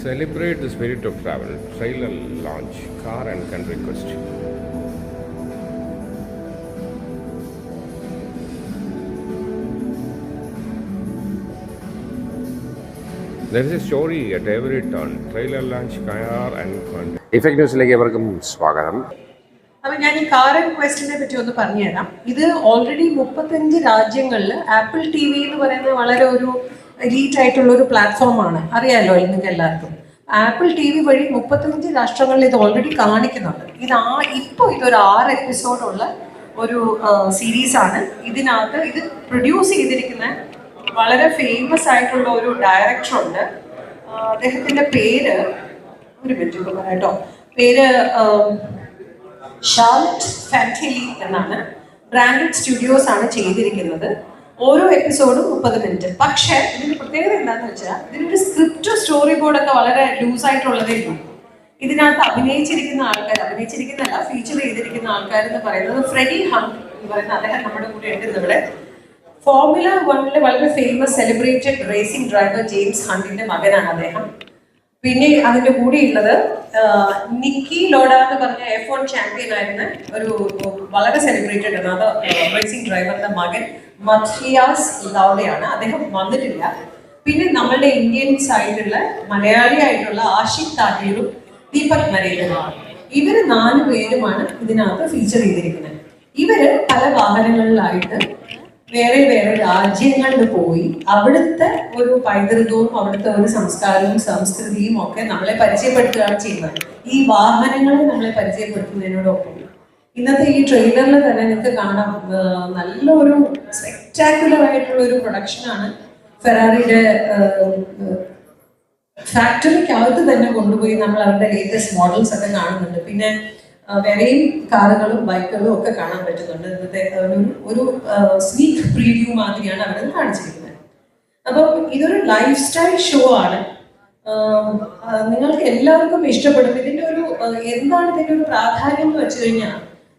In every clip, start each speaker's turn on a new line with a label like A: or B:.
A: Celebrate the spirit of travel. Trailer launch, car and country quest. There is a story at every turn. Trailer launch, car and country. Effect ന്യൂസിലേക്ക് ഏവർക്കും സ്വാഗതം.
B: അപ്പം ഞാൻ ഈ car and ക്വസ്റ്റിനെ പറ്റി ഒന്ന് പറഞ്ഞുതരാം. ഇത് ഓൾറെഡി 35 രാജ്യങ്ങളിൽ ആപ്പിൾ TV എന്ന് പറയുന്നത് വളരെ ഒരു എലീറ്റ് ആയിട്ടുള്ള ഒരു പ്ലാറ്റ്ഫോമാണ്. അറിയാമല്ലോ നിങ്ങൾക്ക് എല്ലാവർക്കും. ആപ്പിൾ TV വഴി 35 രാഷ്ട്രങ്ങളിൽ ഇത് ഓൾറെഡി കാണിക്കുന്നുണ്ട്. ഇപ്പോൾ ഇതൊരു 6 എപ്പിസോഡുള്ള ഒരു സീരീസാണ്. ഇതിനകത്ത് ഇത് പ്രൊഡ്യൂസ് ചെയ്തിരിക്കുന്ന വളരെ ഫേമസ് ആയിട്ടുള്ള ഒരു ഡയറക്ടറുണ്ട്. അദ്ദേഹത്തിൻ്റെ പേര് ഒരു മിനിറ്റ് പറയാം കേട്ടോ. പേര് ഷാർലറ്റ് ഫാറ്റലി എന്നാണ്. ബ്രാൻഡഡ് സ്റ്റുഡിയോസ് ആണ് ചെയ്തിരിക്കുന്നത്. ഓരോ എപ്പിസോഡും 30 മിനിറ്റ്. പക്ഷേ ഇതിന് പ്രത്യേകത എന്താണെന്ന് വെച്ചാൽ ഇതിനൊരു സ്ക്രിപ്റ്റ് സ്റ്റോറി ബോർഡൊക്കെ വളരെ ലൂസായിട്ടുള്ളതേ ഉള്ളൂ. ഇതിനകത്ത് അഭിനയിച്ചിരിക്കുന്നതല്ല ഫീച്ചർ ചെയ്തിരിക്കുന്ന ആൾക്കാരെന്ന് പറയുന്നത് ഫ്രെഡി ഹണ്ട് എന്ന് പറയുന്ന അദ്ദേഹം നമ്മുടെ കൂടെ ഉണ്ട്. ഇവിടെ ഫോർമുല 1 വളരെ famous celebrated racing driver James ഹണ്ടിന്റെ മകനാണ് അദ്ദേഹം. പിന്നെ അതിന്റെ കൂടെയുള്ളത് നിക്കി ലോഡ എന്ന് പറഞ്ഞ F1 ചാമ്പ്യൻ ആയിരുന്ന ഒരു വളരെ സെലിബ്രേറ്റഡ് ആണ് റേസിംഗ് ഡ്രൈവറുടെ മകൻ മത്ഹിയാസ് ലൗഡയാണ്. അദ്ദേഹം വന്നിട്ടില്ല. പിന്നെ നമ്മളുടെ ഇന്ത്യൻസ് ആയിട്ടുള്ള മലയാളി ആയിട്ടുള്ള ആഷിഖ് താഹിറും ദീപക് നരേന്ദ്രനുമാണ്. ഇവര് 4 പേരുമാണ് ഇതിനകത്ത് ഫീച്ചർ ചെയ്തിരിക്കുന്നത്. ഇവര് പല വാഹനങ്ങളിലായിട്ട് വേറെ വേറെ രാജ്യങ്ങളിൽ പോയി അവിടുത്തെ ഒരു പൈതൃകവും അവിടുത്തെ ഒരു സംസ്കാരവും സംസ്കൃതിയും ഒക്കെ നമ്മളെ പരിചയപ്പെടുത്തുകയാണ് ചെയ്യുന്നത്. ഈ വാഹനങ്ങളെ നമ്മളെ പരിചയപ്പെടുത്തുന്നതിനോടൊപ്പം ഇന്നത്തെ ഈ ട്രെയിലറിൽ തന്നെ നിങ്ങൾക്ക് കാണാം നല്ലൊരു സ്പെക്ടാക്കുലർ ആയിട്ടുള്ള ഒരു പ്രൊഡക്ഷനാണ്. ഫെറാറിയുടെ ഫാക്ടറിക്കകത്ത് തന്നെ കൊണ്ടുപോയി നമ്മൾ അവരുടെ ലേറ്റസ്റ്റ് മോഡൽസ് ഒക്കെ കാണുന്നുണ്ട്. പിന്നെ വേറെയും കാറുകളും ബൈക്കുകളും ഒക്കെ കാണാൻ പറ്റുന്നുണ്ട്. ഇന്നത്തെ ഒരു സ്നീക്ക് പ്രീവ്യൂ മാതിരിയാണ് അവരത് കാണിച്ചിരിക്കുന്നത്. അപ്പം ഇതൊരു ലൈഫ് സ്റ്റൈൽ ഷോ ആണ്. നിങ്ങൾക്ക് എല്ലാവർക്കും ഇഷ്ടപ്പെടും. ഇതിൻ്റെ എന്താണ് ഇതിൻ്റെ ഒരു പ്രാധാന്യം എന്ന് വെച്ച് കഴിഞ്ഞാൽ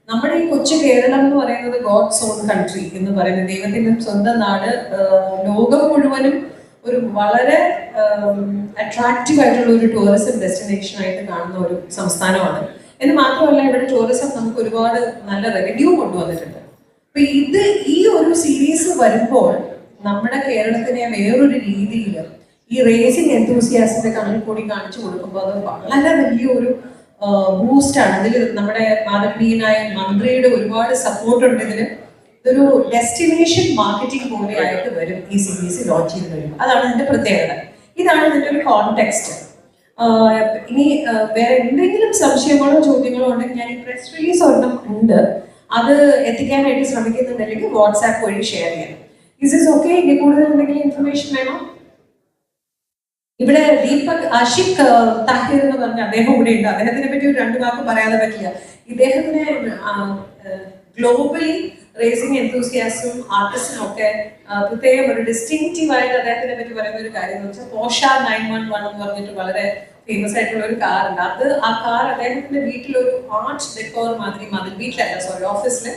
B: നമ്മുടെ ഈ കൊച്ചു കേരളം എന്ന് പറയുന്നത് ഗോഡ്സ് ഓൺ കൺട്രി എന്ന് പറയുന്നത് ദൈവത്തിൻ്റെ സ്വന്തം നാട്. ലോകം മുഴുവനും ഒരു വളരെ അട്രാക്റ്റീവ് ആയിട്ടുള്ള ഒരു ടൂറിസം ഡെസ്റ്റിനേഷൻ ആയിട്ട് കാണുന്ന ഒരു സംസ്ഥാനമാണ്. എന്ന് മാത്രമല്ല ഇവിടെ ടൂറിസം നമുക്ക് ഒരുപാട് നല്ല റെവന്യൂ കൊണ്ടുവന്നിട്ടുണ്ട്. അപ്പൊ ഈ ഒരു സീരീസ് വരുമ്പോൾ നമ്മുടെ കേരളത്തിനെ വേറൊരു രീതിയിൽ ഈ റേസിംഗ് എന്തൂസിയാസിന്റെ കണ്ണിൽ കൂടി കാണിച്ചു കൊടുക്കുമ്പോൾ അത് വളരെ വലിയൊരു ബൂസ്റ്റാണ്. അതിൽ നമ്മുടെ മാതൃഭീയനായ മന്ത്രിയുടെ ഒരുപാട് സപ്പോർട്ടുണ്ട്. ഇതൊരു ഡെസ്റ്റിനേഷൻ മാർക്കറ്റിംഗ് പോലെയായിട്ട് വരും ഈ സീരീസ് ലോഞ്ച് ചെയ്ത് വരും. അതാണ് ഇതിന്റെ പ്രത്യേകത. ഇതാണ് ഇതിന്റെ ഒരു കോണ്ടെക്സ്റ്റ്. ഇനി വേറെ എന്തെങ്കിലും സംശയങ്ങളോ ചോദ്യങ്ങളോ ഉണ്ടെങ്കിൽ ഞാൻ ഈ പ്രസ് റിലീസ് ഒരെണ്ണം ഉണ്ട്, അത് എത്തിക്കാനായിട്ട് ശ്രമിക്കുന്നുണ്ടെങ്കിൽ വാട്സാപ്പ് വഴി ഷെയർ ചെയ്യാം. Is is okay? ഇനി കൂടുതൽ എന്തെങ്കിലും ഇൻഫർമേഷൻ വേണോ? ഇവിടെ ആഷിഖ് താഹിർ എന്ന് പറഞ്ഞ അദ്ദേഹം കൂടെ ഉണ്ട്. അദ്ദേഹത്തിനെ പറ്റി ഒരു 2 വാക്ക് പറയാതെ പറ്റില്ല. ഇദ്ദേഹത്തിന് ഗ്ലോബലി റേസിംഗ് എന്തൂസിയാസും ആർട്ടിസ്റ്റും ഒക്കെ പ്രത്യേകം ഒരു ഡിസ്റ്റിങ്റ്റീവ് ആയിട്ട് അദ്ദേഹത്തിനെ പറ്റി പറയുന്ന ഒരു കാര്യം എന്ന് വെച്ചാൽ പോഷ 911 എന്ന് പറഞ്ഞിട്ട് വളരെ ഫേമസ് ആയിട്ടുള്ള ഒരു കാറുണ്ട്. ആ കാർ അദ്ദേഹത്തിന്റെ വീട്ടിലൊരു ആർട്ട് ഡെക്കോർ മാതിരി ഓഫീസിൽ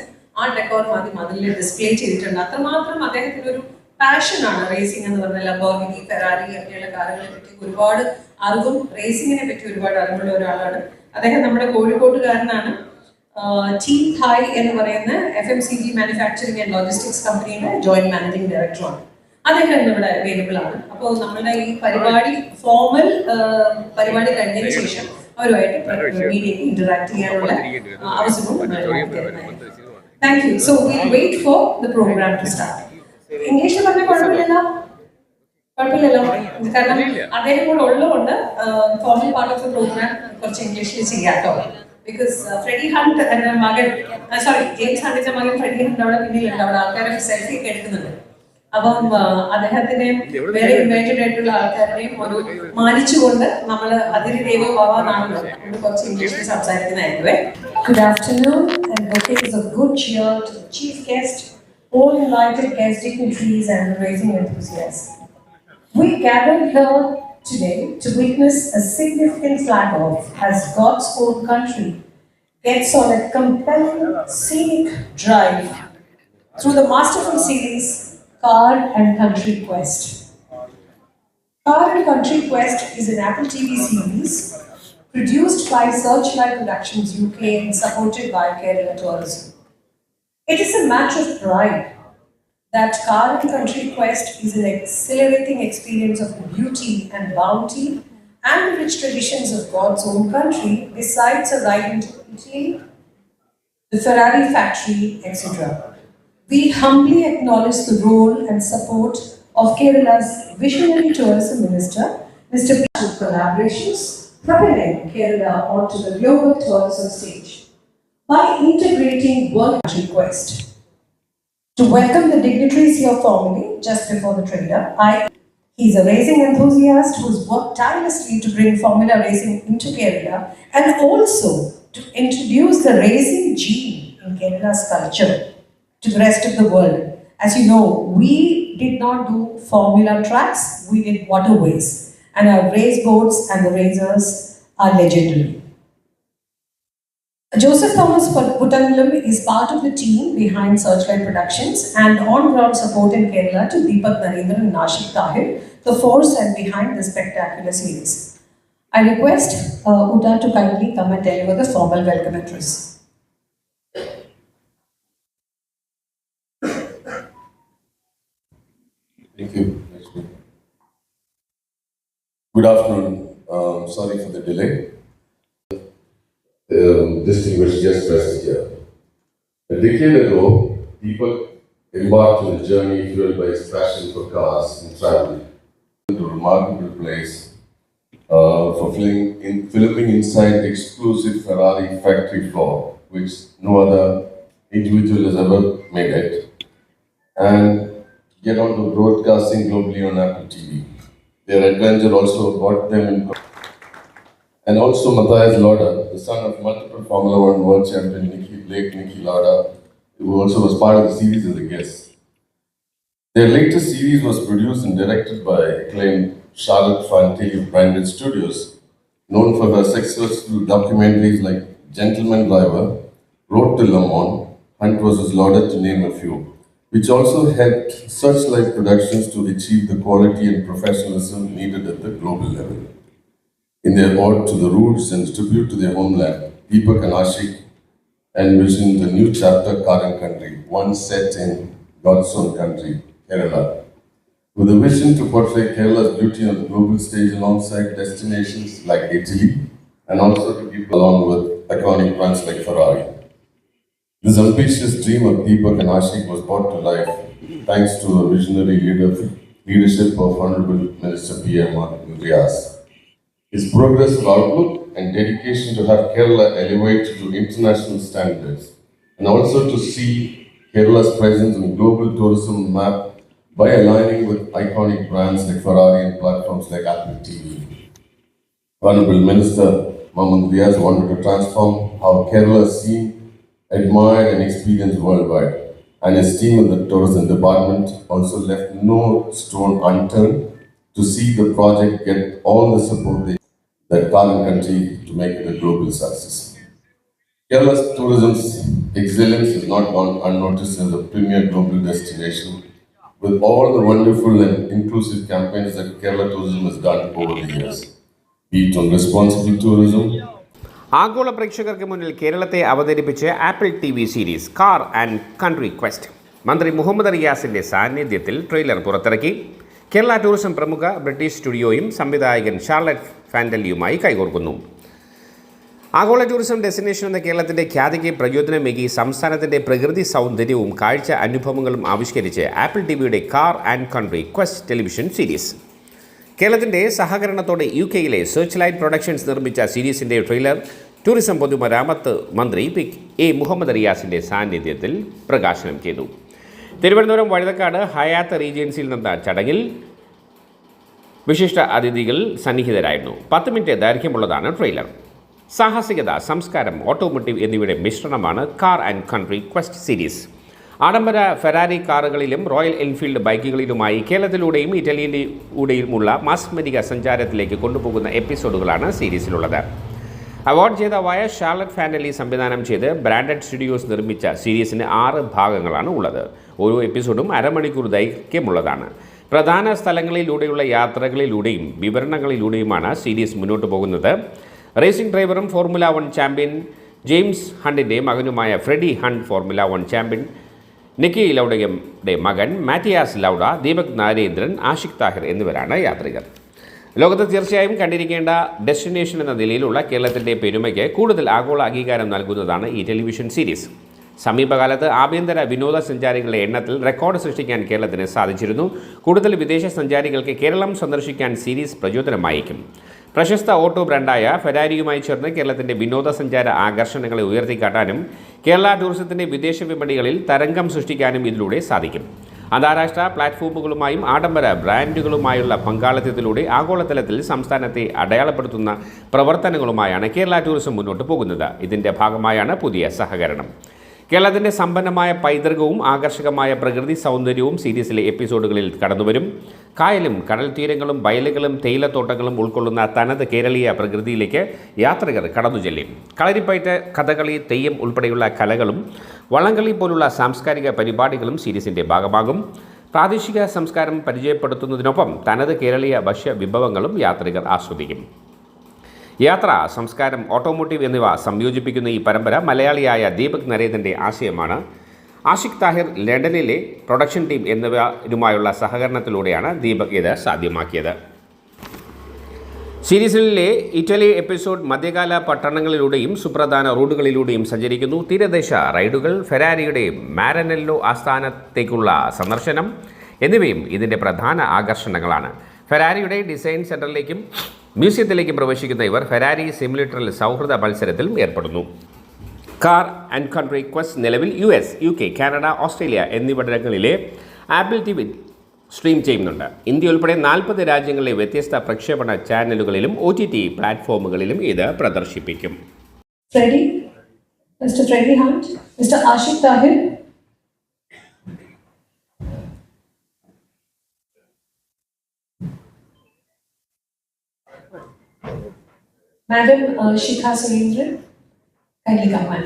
B: ആർട്ട് ഡെക്കോർ മാതിരി മതിലിൽ ഡിസ്പ്ലേ ചെയ്തിട്ടുണ്ട്. അത്രമാത്രം അദ്ദേഹത്തിന്റെ ഒരു പാഷനാണ് റേസിംഗ് എന്ന് പറഞ്ഞാൽ ലംബോർഗിനി, ഫെറാറി അങ്ങനെയുള്ള കാറുകളെ പറ്റി ഒരുപാട് അറിവും റേസിംഗിനെ പറ്റി ഒരുപാട് അറിവുള്ള ഒരാളാണ് അദ്ദേഹം. നമ്മുടെ കോഴിക്കോട്ടുകാരനാണ്. ടീം ഹായ് എന്ന് പറയുന്ന FMCG മാനുഫാക്ചറിംഗ് ആൻഡ് ലോജിസ്റ്റിക്സ് കമ്പനിയുടെ ജോയിന്റ് മാനേജിംഗ് ഡയറക്ടറാണ്. അദ്ദേഹം ഇവിടെ അവൈലബിൾ ആണ്. അപ്പോൾ നമ്മുടെ ഈ ഫോർമൽ പരിപാടി കഴിഞ്ഞതിന് ശേഷം അവരുമായിട്ട് മീഡിയയ്ക്ക് ഇന്ററാക്ട് ചെയ്യാനുള്ള അവസരവും thank you. So will wait for the program to start. ഇംഗ്ലീഷിൽ പറഞ്ഞാൽ കുഴപ്പമില്ലല്ലോ? കാരണം അദ്ദേഹം കൂടെ ഉള്ളതുകൊണ്ട് formal part of the program കുറച്ച് ഇംഗ്ലീഷിൽ ചെയ്യാട്ടോ. ബിക്കോസ് ഫ്രെഡി ഹണ്ട് എന്ന മകൻ ജെയിംസ് ഹണ്ടിന്റെ മകൻ ഫ്രെഡി ഹണ്ട് അവിടെ പിന്നിലുണ്ട്. അവിടെ ആൾക്കാരെ സെൽഫി ഒക്കെ എടുക്കുന്നുണ്ട്. അപ്പം അദ്ദേഹത്തിനെ വേറെ ഇൻവൈറ്റഡ് ആയിട്ടുള്ള ആൾക്കാരെയും ഒരു മാനിച്ചുകൊണ്ട് നമ്മൾ അതിരി ദൈവ ഭവാന്നാണല്ലോ കുറച്ച് ഇംഗ്ലീഷിൽ സംസാരിക്കുന്നതായിരിക്കുവേ. Good afternoon and bouquets of good cheer to the chief guest, all invited guest dignitaries and the racing enthusiasts. We gathered here today to witness a significant flag off as God's own country gets on a compelling scenic drive through the masterful series Car and Country Quest. Car and Country Quest is an Apple TV series produced by Searchlight Productions UK and supported by Kerala Tourism. It is a matter of pride that Car and Country Quest is an exhilarating experience of beauty and bounty and the rich traditions of God's own country, besides a ride into Italy, the Ferrari factory, etc. We humbly acknowledge the role and support of Kerala's visionary tourism minister, Mr. P. collaborations, propelling Kerala onto the global tourism stage by integrating World Country Quest. To welcome the dignitaries here formally, just before the trailer, he's a racing enthusiast who's worked tirelessly to bring Formula racing into Kerala and also to introduce the racing gene in Kerala's culture to the rest of the world. As you know, we did not do Formula tracks, we did waterways, and our race boats and the racers are legendary. Joseph Thomas Puttangalam is part of the team behind Searchlight Productions and on-ground support in Kerala to Deepak Narendran and Nashik Tahir, the force and behind the spectacular series. I request Uta to kindly come and deliver the formal welcome address.
C: Thank you, Lakshmi. Good afternoon. Sorry for the delay. Distinguished guests present here. A decade ago, Deepak embarked on a journey fueled by his passion for cars and travel to a remarkable place for filming inside the exclusive Ferrari factory floor, which no other individual has ever made it, and get on to broadcasting globally on Apple TV. Their adventure also brought them in. And also Matthias Lauda, the son of multiple Formula One world champion Niki Lauda, who also was part of the series as a guest. Their latest series was produced and directed by acclaimed Charlotte Fantilli of Branded Studios, known for her successful documentaries like Gentleman Driver, Road to Le Mans, Hunt vs. Lauda, to name a few, which also helped Searchlight Productions to achieve the quality and professionalism needed at the global level. In their ode to the roots and tribute to their homeland, Deepak and Ashik envisioned a new chapter, Car and Country, one set in God's own country, Kerala, with a vision to portray Kerala's beauty on the global stage alongside destinations like Italy, and also to keep along with iconic brands like Ferrari. This ambitious dream of Deepak and Ashik was brought to life thanks to the visionary leadership of Honorable Minister P.M. Riaz. His progressive outlook and dedication to have Kerala elevate to international standards, and also to see Kerala's presence in global tourism map by aligning with iconic brands like Ferrari and platforms like Apple TV. Honorable Minister Mahmood Riaz wanted to transform how Kerala is seen, admired and experienced worldwide, and his team in the tourism department also left no stone unturned to see the project get all the support that Car and Country to make it a global success. Kerala's tourism's excellence has not gone unnoticed as a premier global destination, with all the wonderful and inclusive campaigns that Kerala Tourism has done over the years, be it on responsible tourism.
A: ആഗോള പ്രേക്ഷകർക്ക് മുന്നിൽ കേരളത്തെ അവതരിപ്പിച്ച് Apple TV series car and country quest മന്ത്രി മുഹമ്മദ് റിയാസിൻ്റെ സാന്നിധ്യത്തിൽ trailer പുറത്തിറക്കി. Kerala tourism British ബ്രിട്ടീഷ് സ്റ്റുഡിയോയും സംവിധായകൻ ഷാർലറ്റ് ഫാൻഡലിയുമായി കൈകോർക്കുന്നു. ആഗോള ടൂറിസം ഡെസ്റ്റിനേഷൻ എന്ന കേരളത്തിൻ്റെ ഖ്യാതിക്ക് പ്രചോദനമേകി സംസ്ഥാനത്തിൻ്റെ പ്രകൃതി സൗന്ദര്യവും കാഴ്ച അനുഭവങ്ങളും ആവിഷ്കരിച്ച് ആപ്പിൾ TVയുടെ car and country quest television series. കേരളത്തിൻ്റെ സഹകരണത്തോടെ UK-യിലെ സെർച്ച്ലൈറ്റ് പ്രൊഡക്ഷൻസ് നിർമ്മിച്ച സീരീസിൻ്റെ ട്രെയിലർ ടൂറിസം പൊതുമരാമത്ത് മന്ത്രി P.A. മുഹമ്മദ് റിയാസിൻ്റെ സാന്നിധ്യത്തിൽ പ്രകാശനം ചെയ്തു. തിരുവനന്തപുരം വഴുതക്കാട് ഹയാത്ത് റീജൻസിയിൽ നടന്ന ചടങ്ങിൽ വിശിഷ്ട അതിഥികൾ സന്നിഹിതരായിരുന്നു. 10 മിനിറ്റ് ദൈർഘ്യമുള്ളതാണ് ട്രെയിലർ. സാഹസികത, സംസ്കാരം, ഓട്ടോമോട്ടീവ് എന്നിവയുടെ മിശ്രണമാണ് car and country quest series. ആഡംബര ഫെറാരി കാറുകളിലും റോയൽ എൻഫീൽഡ് ബൈക്കുകളിലുമായി കേരളത്തിലൂടെയും ഇറ്റലിയിലൂടെയുമുള്ള മാസ്മരിക സഞ്ചാരത്തിലേക്ക് കൊണ്ടുപോകുന്ന എപ്പിസോഡുകളാണ് സീരീസിലുള്ളത്. അവാർഡ് ജേതാവായ ഷാർലറ്റ് ഫാൻഡലി സംവിധാനം ചെയ്ത് ബ്രാൻഡഡ് സ്റ്റുഡിയോസ് നിർമ്മിച്ച സീരീസിന് 6 ഭാഗങ്ങളാണ് ഉള്ളത്. ഓരോ എപ്പിസോഡും അരമണിക്കൂർ ദൈർഘ്യമുള്ളതാണ്. പ്രധാന സ്ഥലങ്ങളിലൂടെയുള്ള യാത്രകളിലൂടെയും വിവരണങ്ങളിലൂടെയുമാണ് സീരീസ് മുന്നോട്ട് പോകുന്നത്. റേസിംഗ് ഡ്രൈവറും ഫോർമുല 1 ചാമ്പ്യൻ ജെയിംസ് ഹണ്ടിൻ്റെ മകനുമായ Freddie Hunt, formula 1 champion Niki ലൗഡയുടെ മകൻ മാറ്റിയാസ് ലൗഡ, ദീപക് നരേന്ദ്രൻ, ആഷിഖ് താഹിർ എന്നിവരാണ് യാത്രികർ. ലോകത്ത് തീർച്ചയായും കണ്ടിരിക്കേണ്ട ഡെസ്റ്റിനേഷൻ എന്ന നിലയിലുള്ള കേരളത്തിൻ്റെ പെരുമയ്ക്ക് കൂടുതൽ ആഗോള അംഗീകാരം നൽകുന്നതാണ് ഈ ടെലിവിഷൻ സീരീസ്. സമീപകാലത്ത് ആഭ്യന്തര വിനോദസഞ്ചാരികളുടെ എണ്ണത്തിൽ റെക്കോർഡ് സൃഷ്ടിക്കാൻ കേരളത്തിന് സാധിച്ചിരുന്നു. കൂടുതൽ വിദേശ സഞ്ചാരികൾക്ക് കേരളം സന്ദർശിക്കാൻ സീരീസ് പ്രചോദനമായേക്കും. പ്രശസ്ത ഓട്ടോ ബ്രാൻഡായ ഫെരാരിയുമായി ചേർന്ന് കേരളത്തിൻ്റെ വിനോദസഞ്ചാര ആകർഷണങ്ങളെ ഉയർത്തിക്കാട്ടാനും കേരള ടൂറിസത്തിൻ്റെ വിദേശ വിപണികളിൽ തരംഗം സൃഷ്ടിക്കാനും ഇതിലൂടെ സാധിക്കും. അന്താരാഷ്ട്ര പ്ലാറ്റ്ഫോമുകളുമായും ആഡംബര ബ്രാൻഡുകളുമായുള്ള പങ്കാളിത്തത്തിലൂടെ ആഗോളതലത്തിൽ സംസ്ഥാനത്തെ അടയാളപ്പെടുത്തുന്ന പ്രവർത്തനങ്ങളുമായാണ് കേരള ടൂറിസം മുന്നോട്ട് പോകുന്നത്. ഇതിൻ്റെ ഭാഗമായാണ് പുതിയ സഹകരണം. കേരളത്തിൻ്റെ സമ്പന്നമായ പൈതൃകവും ആകർഷകമായ പ്രകൃതി സൗന്ദര്യവും സീരീസിലെ എപ്പിസോഡുകളിൽ കടന്നുവരും. കായലും കടൽ തീരങ്ങളും വയലുകളും തേയിലത്തോട്ടങ്ങളും ഉൾക്കൊള്ളുന്ന തനത് കേരളീയ പ്രകൃതിയിലേക്ക് യാത്രികർ കടന്നു ചെല്ലും. കളരിപ്പയറ്റ്, കഥകളി, തെയ്യം ഉൾപ്പെടെയുള്ള കലകളും വള്ളംകളി പോലുള്ള സാംസ്കാരിക പരിപാടികളും സീരീസിൻ്റെ ഭാഗമാകും. പ്രാദേശിക സംസ്കാരം പരിചയപ്പെടുത്തുന്നതിനൊപ്പം തനത് കേരളീയ ഭക്ഷ്യ വിഭവങ്ങളും യാത്രികർ ആസ്വദിക്കും. യാത്ര, സംസ്കാരം, ഓട്ടോമോട്ടീവ് എന്നിവ സംയോജിപ്പിക്കുന്ന ഈ പരമ്പര മലയാളിയായ ദീപക് നരേന്ദ്രൻ്റെ ആശയമാണ്. ആഷിഖ് താഹിർ, ലണ്ടനിലെ പ്രൊഡക്ഷൻ ടീം എന്നിവരുമായുള്ള സഹകരണത്തിലൂടെയാണ് ദീപക് ഇത് സാധ്യമാക്കിയത്. സീരീസിലെ ഇറ്റലി എപ്പിസോഡ് മധ്യകാല പട്ടണങ്ങളിലൂടെയും സുപ്രധാന റോഡുകളിലൂടെയും സഞ്ചരിക്കുന്നു. തീരദേശ റൈഡുകൾ, ഫെരാരിയുടെ മാരനെല്ലോ ആസ്ഥാനത്തേക്കുള്ള സന്ദർശനം എന്നിവയും ഇതിൻ്റെ പ്രധാന ആകർഷണങ്ങളാണ്. ഫെരാരിയുടെ ഡിസൈൻ സെൻറ്ററിലേക്കും മ്യൂസിയത്തിലേക്കും പ്രവേശിക്കുന്ന ഇവർ ഫെരാരി സിമുലേറ്ററിൽ സൗഹൃദ മത്സരത്തിലും ഏർപ്പെടുന്നു. കാർ ആൻഡ് കൺട്രി ക്വസ്റ്റ് നിലവിൽ US, UK, കാനഡ, ഓസ്ട്രേലിയ എന്നിവിടങ്ങളിലെ ആപ്പിൾ TV സ്ട്രീം ചെയ്യുന്നുണ്ട്. ഇന്ത്യ ഉൾപ്പെടെ 40 രാജ്യങ്ങളിലെ വ്യത്യസ്ത പ്രക്ഷേപണ ചാനലുകളിലും OTT പ്ലാറ്റ്ഫോമുകളിലും ഇത് പ്രദർശിപ്പിക്കും.
B: Mr. Freddie Hunt, Mr. Ashik Tahir. Madam Shikha Surendran, kindly come on.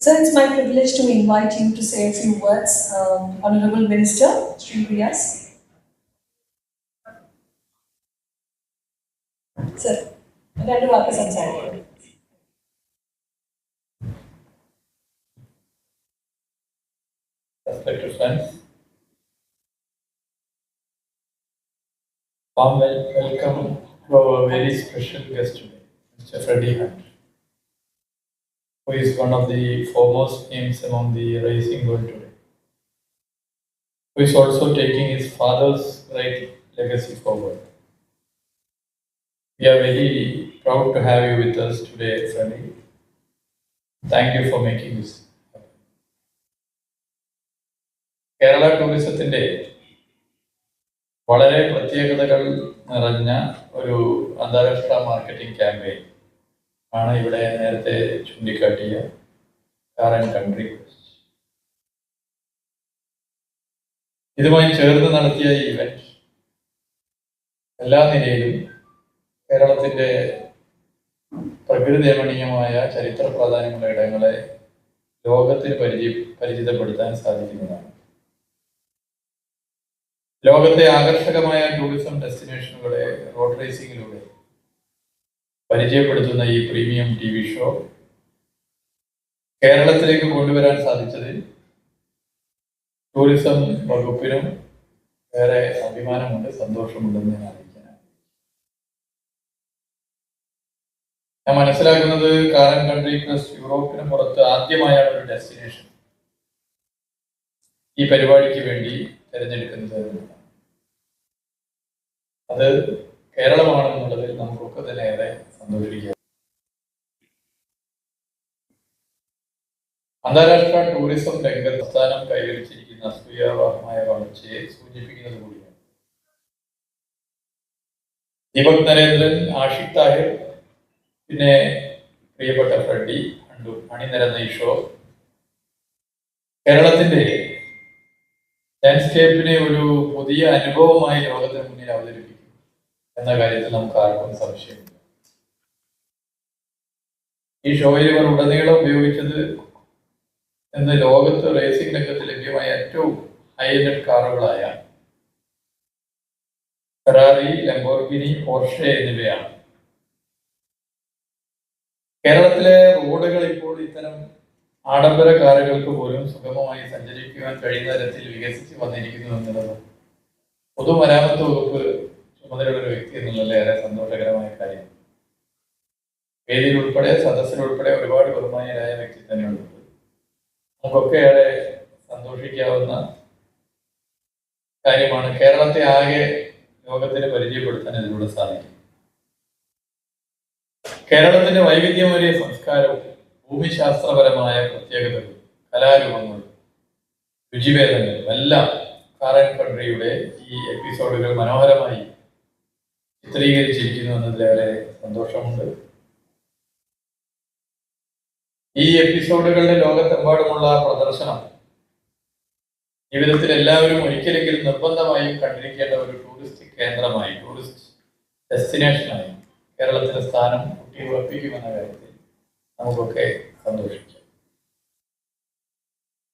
B: Sir, it's my privilege to invite you to say a few words, Honorable Minister Sri Riyas. Sir, രണ്ട് വാക്ക് സംസാരിക്കാം.
D: Respected friends, warm welcome to our very special guest today, Mr. Freddie Hunt, who is one of the foremost names among the racing world today, who is also taking his father's great legacy forward. We are very proud to have you with us today, Freddie. Thank you for making this. Kerala ടൂറിസത്തിൻ്റെ വളരെ പ്രത്യേകതകൾ നിറഞ്ഞ ഒരു അന്താരാഷ്ട്ര marketing campaign ആണ് ഇവിടെ നേരത്തെ ചൂണ്ടിക്കാട്ടിയ car and country question. ഇതുമായി ചേർന്ന് നടത്തിയ ഈ ഇവന്റ് എല്ലാ നിലയിലും കേരളത്തിൻ്റെ പ്രകൃതി രമണീയമായ ചരിത്ര പ്രാധാന്യമുള്ള ഇടങ്ങളെ ലോകത്തിന് പരിചിതപ്പെടുത്താൻ സാധിക്കുന്നതാണ്. ലോകത്തെ ആകർഷകമായ ടൂറിസം ഡെസ്റ്റിനേഷനുകളെ റോഡ് റേസിംഗിലൂടെ പരിചയപ്പെടുത്തുന്ന ഈ പ്രീമിയം TV ഷോ കേരളത്തിലേക്ക് കൊണ്ടുവരാൻ സാധിച്ചതിൽ ടൂറിസം വകുപ്പിനും ഏറെ അഭിമാനമുണ്ട്, സന്തോഷമുണ്ടെന്ന് ഞാൻ അറിയിക്കാനാണ്. ഞാൻ മനസ്സിലാക്കുന്നത് കാർ ആൻഡ് കൺട്രി ക്വസ്റ്റ് യൂറോപ്പിന് പുറത്ത് ആദ്യമായാണ് ഒരു ഡെസ്റ്റിനേഷൻ ഈ പരിപാടിക്ക് വേണ്ടി തിരഞ്ഞെടുക്കുന്നത്. അത് കേരളമാണെന്നുള്ളതിൽ നമുക്കൊക്കെ തന്നെ ഏറെ സന്തോഷിക്കുക. അന്താരാഷ്ട്ര ടൂറിസം രംഗത്ത് സംസ്ഥാനം കൈവരിച്ചിരിക്കുന്ന അസൂയാവഹമായ വളർച്ചയെ സൂചിപ്പിക്കുന്നത് കൂടിയാണ്. ദീപക് നരേന്ദ്രൻ, ആഷിഖ് താഹിർ, പിന്നെ പ്രിയപ്പെട്ട ഫ്രെഡി ഹണ്ടും അണിനിരന്ന ഈ ഷോ കേരളത്തിന്റെ ലാൻഡ്സ്കേപ്പിനെ ഒരു പുതിയ അനുഭവമായി ലോകത്തിന് മുന്നിൽ അവതരിപ്പിക്കും. എന്ന കാര്യത്തിൽ നമുക്ക് ആർക്കും സംശയമില്ല. ഈ ഷോയിൽ ഇവർ ഉടനീളം ഉപയോഗിച്ചത് ഇന്ന് ലോകത്ത് റേസിംഗ് രംഗത്ത് ലഭ്യമായ ഏറ്റവും ഹൈ എൻഡ് കാറുകളായ ഫെറാറി, ലംബോർഗിനി, പോർഷെ എന്നിവയാണ്. കേരളത്തിലെ റോഡുകൾ ഇപ്പോൾ ഇത്തരം ആഡംബര കാറുകൾക്ക് പോലും സുഗമമായി സഞ്ചരിക്കുവാൻ കഴിയുന്ന തരത്തിൽ വികസിച്ച് വന്നിരിക്കുന്നു എന്നുള്ളത് പൊതുമരാമത്ത് വകുപ്പ് ചുമതലയുള്ള ഒരു വ്യക്തി എന്നുള്ളത് ഏറെ സന്തോഷകരമായ കാര്യം. വേദിയിൽ ഉൾപ്പെടെ സദസ്സിലുൾപ്പെടെ ഒരുപാട് ബഹുമാന്യരായ വ്യക്തി തന്നെയുണ്ട്. നമുക്കൊക്കെ ഏറെ സന്തോഷിക്കാവുന്ന കാര്യമാണ്. കേരളത്തെ ആകെ ലോകത്തിന് പരിചയപ്പെടുത്താൻ ഇതിലൂടെ സാധിക്കും. കേരളത്തിന്റെ വൈവിധ്യമേറിയ സംസ്കാരവും ഭൂമിശാസ്ത്രപരമായ പ്രത്യേകതകളും കലാരൂപങ്ങളും രുചിഭേദങ്ങളും എല്ലാം കാർ ആൻഡ് കൺട്രിയുടെ ഈ എപ്പിസോഡുകൾ മനോഹരമായി ചിത്രീകരിച്ചിരിക്കുന്നു എന്നതിലേറെ സന്തോഷമുണ്ട്. ഈ എപ്പിസോഡുകളുടെ ലോകത്തെമ്പാടുമുള്ള പ്രദർശനം ജീവിതത്തിൽ എല്ലാവരും ഒരിക്കലെങ്കിലും നിർബന്ധമായും കണ്ടിരിക്കേണ്ട ഒരു ടൂറിസ്റ്റ് കേന്ദ്രമായി, ടൂറിസ്റ്റ് ഡെസ്റ്റിനേഷനായി കേരളത്തിന്റെ സ്ഥാനം ഉറപ്പിക്കുമെന്ന കാര്യത്തിൽ നമുക്കൊക്കെ സന്തോഷിക്കാം.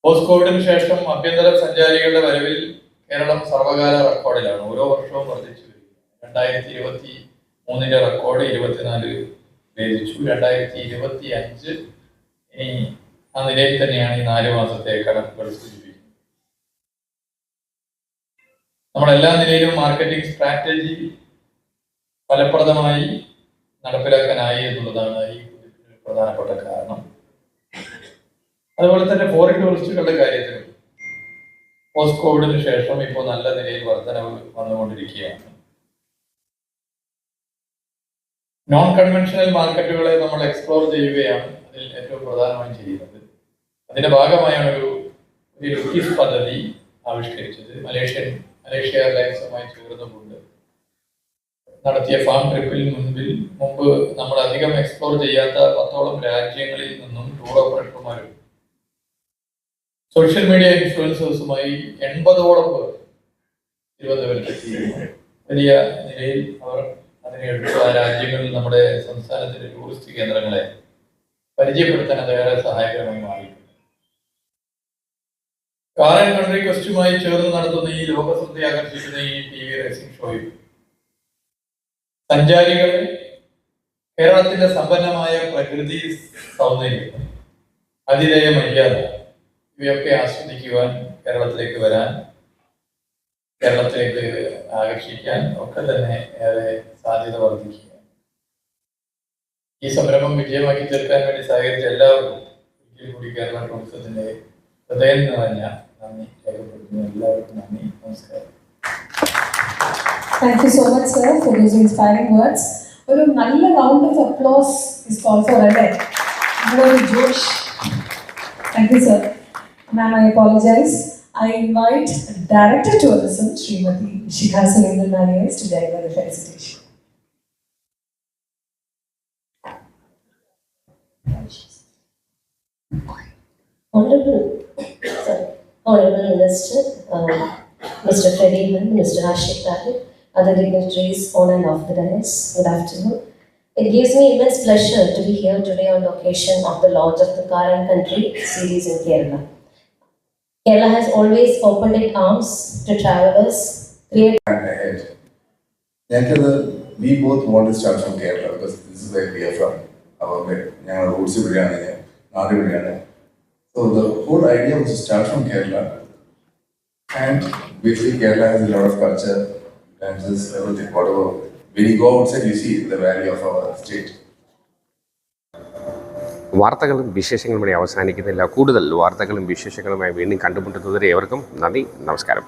D: പോസ്റ്റ് കോവിഡിന് ശേഷം ആഭ്യന്തര സഞ്ചാരികളുടെ വരവിൽ കേരളം സർവകാല റെക്കോർഡിലാണ്. ഓരോ വർഷവും വർദ്ധിച്ചു വരിക. 2023 റെക്കോർഡ് 24 ഭേദിച്ചു. 2025 ഇനി ആ നിലയിൽ തന്നെയാണ് ഈ 4 മാസത്തെ കണക്കുകൾ സൂചിപ്പിക്കുന്നത്. നമ്മളെല്ലാ നിലയിലും മാർക്കറ്റിംഗ് സ്ട്രാറ്റജി ഫലപ്രദമായി നടപ്പിലാക്കാനായി എന്നുള്ളതാണ് ഈ പ്രധാനപ്പെട്ട കാരണം. അതുപോലെ തന്നെ ഫോറിൻ ടൂറിസ്റ്റുകളുടെ കാര്യത്തിലും പോസ്റ്റ് കോവിഡിന് ശേഷം ഇപ്പോൾ നല്ല നിലയിൽ വർധനവ് വന്നുകൊണ്ടിരിക്കുകയാണ്. നോൺ കൺവെൻഷണൽ മാർക്കറ്റുകളെ നമ്മൾ എക്സ്പ്ലോർ ചെയ്യുകയാണ് അതിൽ ഏറ്റവും പ്രധാനമായും ചെയ്യുന്നത്. അതിന്റെ ഭാഗമായാണ് ഒരു ലുക്കീസ് പദ്ധതി ആവിഷ്കരിച്ചത്. മലേഷ്യ എയർലൈൻസുമായി ചേർന്നുകൊണ്ട് നടത്തിയ ഫാം ട്രിപ്പിൽ മുമ്പ് നമ്മൾ അധികം എക്സ്പ്ലോർ ചെയ്യാത്ത 10ഓളം രാജ്യങ്ങളിൽ നിന്നും ടൂർ ഓപ്പറേറ്റർമാരും സോഷ്യൽ മീഡിയ ഇൻഫ്ലുവൻസേഴ്സുമായി 80ഓളം പേർ തിരുവനന്തപുരത്തെത്തിയിരുന്നു. വലിയ നിലയിൽ അവർ അതിനെടുത്ത രാജ്യങ്ങളിൽ നമ്മുടെ സംസ്ഥാനത്തിന്റെ ടൂറിസ്റ്റ് കേന്ദ്രങ്ങളെ പരിചയപ്പെടുത്താൻ അത് ഏറെ സഹായകരമായി മാറിയിട്ടുണ്ട്. കാർ ആൻഡ് കൺട്രി ക്വസ്റ്റുമായി ചേർന്ന് നടത്തുന്ന ഈ ലോകശ്രദ്ധ ആകർഷിക്കുന്ന ഈ TV റേസിംഗ് ഷോയിൽ സഞ്ചാരികളെ കേരളത്തിന്റെ സമ്പന്നമായ പ്രകൃതി സൗന്ദര്യം, അതിഥേയ മര്യാദ ഇവയൊക്കെ ആസ്വദിക്കുവാൻ, കേരളത്തിലേക്ക് വരാൻ, കേരളത്തിലേക്ക് ആകർഷിക്കാൻ ഒക്കെ തന്നെ ഏറെ സാധ്യത വർദ്ധിക്കുക. ഈ സംരംഭം വിജയമാക്കി തീർക്കാൻ വേണ്ടി സഹകരിച്ച എല്ലാവർക്കും ഒരിക്കൽ കൂടി കേരള ടൂറിസത്തിന്റെ ഹൃദയം നിറഞ്ഞ നന്ദി രേഖപ്പെടുത്തുന്നു. എല്ലാവർക്കും നന്ദി, നമസ്കാരം.
B: Thank you so much, sir, for those inspiring words. ഒരു നല്ല round of applause is called for, അല്ലേ? ഒരു Josh. Thank you, sir. Ma'am, I apologize. I invite Director Tourism, Srimati Shikha Surendran IAS, to deliver the felicitation.
E: Honorable Minister, Mr. Freddie Hunt, Mr. Ashik Tahir, other dignitaries on and off the dais, good afternoon. It gives me immense pleasure to be here today on the occasion of the launch of the Car and Country series in Kerala. Kerala has always opened its arms to travelers,
F: ahead. We both want to start from Kerala because this is where we are from. Our roots are Nadu. So the whole idea was to start from Kerala, and basically Kerala has a lot of culture, dances, everything, whatever. When you go outside, you see the value of our state.
A: വാർത്തകളും വിശേഷങ്ങളും ഇവിടെ അവസാനിക്കുന്നില്ല. കൂടുതൽ വാർത്തകളും വിശേഷങ്ങളുമായി വീണ്ടും കണ്ടുമുട്ടുന്നതുവരെ ഏവർക്കും നന്ദി, നമസ്കാരം.